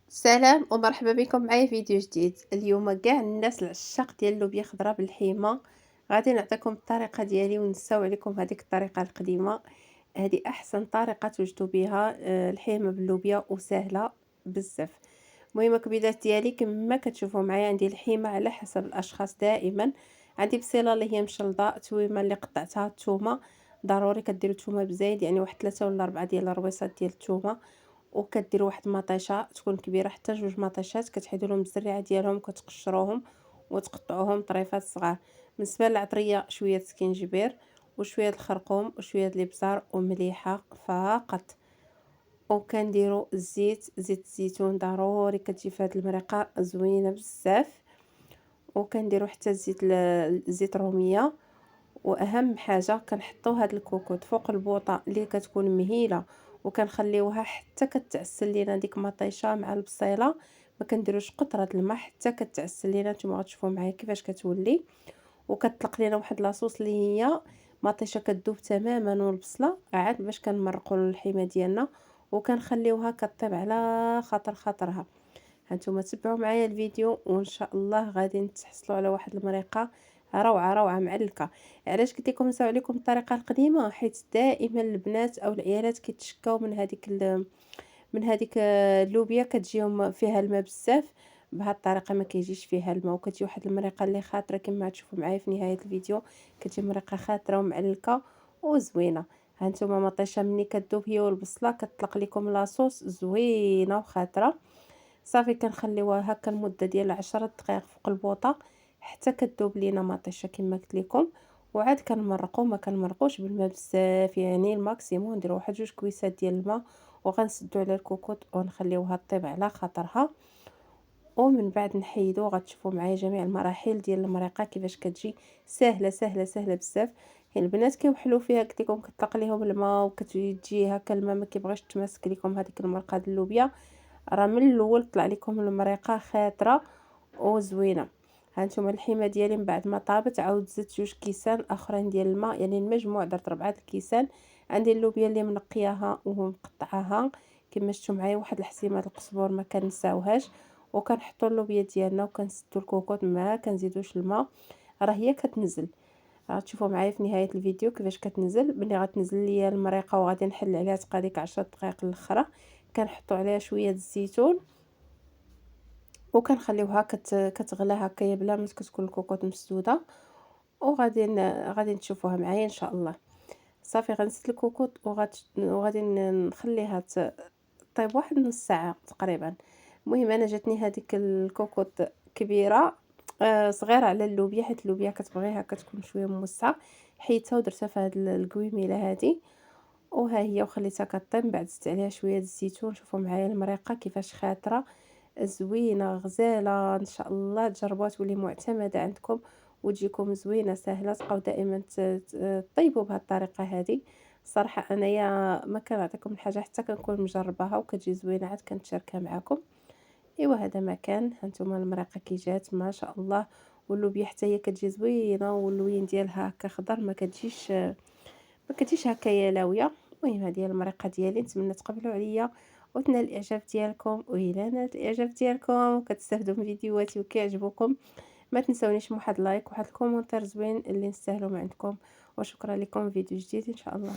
سلام ومرحبا بكم معايا فيديو جديد. اليوم كاع الناس العشاق ديال اللوبيا خضراء بالحيمه غادي نعطيكم الطريقه ديالي ونساو عليكم هذيك الطريقه القديمه. هذه احسن طريقه توجدوا بها الحيمه باللوبيا وسهله بزاف. المهم الكبيدات ديالي كما كتشوفوا معايا عندي الحيمه على حسب الاشخاص دائما. عندي بصيله اللي هي مشلضه، تويمه اللي قطعتها، الثومه ضروري كديروا الثومه بزايد، يعني واحد 3 ولا 4 ديال الرويصات ديال الثومه، وكديروا واحد المطيشه تكون كبيره حتى 2 مطيشات، كتحيدوا لهم الزريعه ديالهم، كتقشروهم وتقطعوهم طريفات صغار. بالنسبه للعطريه شويه سكينجبير وشويه الخرقوم وشويه الابزار ومليحه فقط. وكنديروا زيت الزيتون ضروري، كتجي في هذه المرقه زوينه بزاف. وكنديروا حتى زيت الروميه. واهم حاجه كنحطوا هاد الكوكوط فوق البوطه اللي كتكون مهيله، وكنخليوها حتى كتعسل لينا ديك مطيشه مع البصيله. ما كنديروش قطره الماء حتى كتعسل لينا، نتوما غتشوفوا معايا كيفاش كتولي. وكتطلق لينا واحد لاصوص اللي هي مطيشه كتذوب تماما، والبصله عاد باش كنمرقوا الحيمه ديالنا، وكنخليوها كطيب على خاطرها. هانتوما تبعوا معايا الفيديو وان شاء الله غادي تحصلوا على واحد المريقه روعه معلكه. علاش قلت لكم نساو عليكم الطريقه القديمه؟ حيت دائما البنات او العيالات كيتشكاو من هذيك اللوبيا كتجيهم فيها الماء بزاف. بهذه الطريقه ما كيجيش فيها الماء، وكتجي واحد المريقه اللي خاطره كما تشوفوا معايا في نهايه الفيديو. كتجي مريقه خاطره ومعلكه وزوينه. هانتوما مطيشه ملي كتذوب هي والبصله كتطلق لكم لاصوص زوينه وخاطره. صافي كنخليوها هكا لمده ديال 10 دقائق فوق البوطه حتى كتذوب لينا مطيشه كما قلت لكم. وعاد كنمرقوا، ما كنمرقوش بالماء بزاف، يعني الماكسيموم نديروا واحد 2 كويسات ديال الماء. وغنسدوا على الكوكوط ونخليوها طيب على خاطرها. ومن بعد نحيدو غتشوفوا معايا جميع المراحل ديال المريقه كيفاش كتجي سهله بزاف. يعني البنات كيوحلوا فيها، قلت لكم كطلق ليهم الماء وكتجي هكا الماء ما كيبغيش تماسك لكم هذيك المرقه د اللوبيا. راه من الاول طلع لكم المريقه خاطره وزوينه. هانتوما الحيمه ديالي من بعد ما طابت عاود زدت 2 كيسان اخرين ديال الماء، يعني المجموع درت 4 الكيسان. عندي اللوبيا اللي منقياها ومقطعاها كما شفتوا معايا، واحد الحسيمه القزبور ما كنساوهاش. وكنحطوا اللوبيا ديالنا وكنسدوا الكوكوط، ما كنزيدوش الماء. راه هي كتنزل، غتشوفوا معايا في نهايه الفيديو كيفاش كتنزل. ملي غتنزل ليا المريقه وغادي نحل عليها تبقى ديك 10 دقائق الاخرى، كنحطوا عليها شويه الزيتون وكنخليوها كتغلى هكايا بلا ما كتكون الكوكوط مسدوده. غادي تشوفوها معايا ان شاء الله. صافي غنسد الكوكوط وغادي نخليها طيب واحد نص ساعه تقريبا. المهم انا جاتني هذيك الكوكوط كبيره، صغيره على اللوبيا، حيت اللوبيا كتبغيها كتكون شويه موسعه. حيدتها ودرتها في هاد القويميله هذه، وها هي وخليتها كطيب. من بعد زدت عليها شويه الزيتون. شوفوا معايا المريقه كيفاش خاطره زوينه غزاله. ان شاء الله تجربوها تولي معتمده عندكم وتجيكم زوينه سهله. تبقاو دائما طيبوا بهذه الطريقه هذه. الصراحه انايا ما كنعطيكم الحاجه حتى كنكون مجرباها وكتجي زوينه عاد كنتشاركها معكم. ايوا هذا ما كان. هانتوما المريقه كي جات ما شاء الله، واللوبيا حتى هي كتجي زوينه، واللوين ديالها هكا خضر، ما كتجيش هكايا لاويه. المهم هذه هي المريقه ديالي، نتمنى تقبلوا عليا وتنال الاعجاب ديالكم. والى نالت الاعجاب ديالكم وكتستافدوا من فيديوهاتي وكيعجبوكم، ما تنسونيش بواحد لايك وواحد الكومونتير زوين اللي نستاهلوا من عندكم. وشكرا لكم، فيديو جديد ان شاء الله.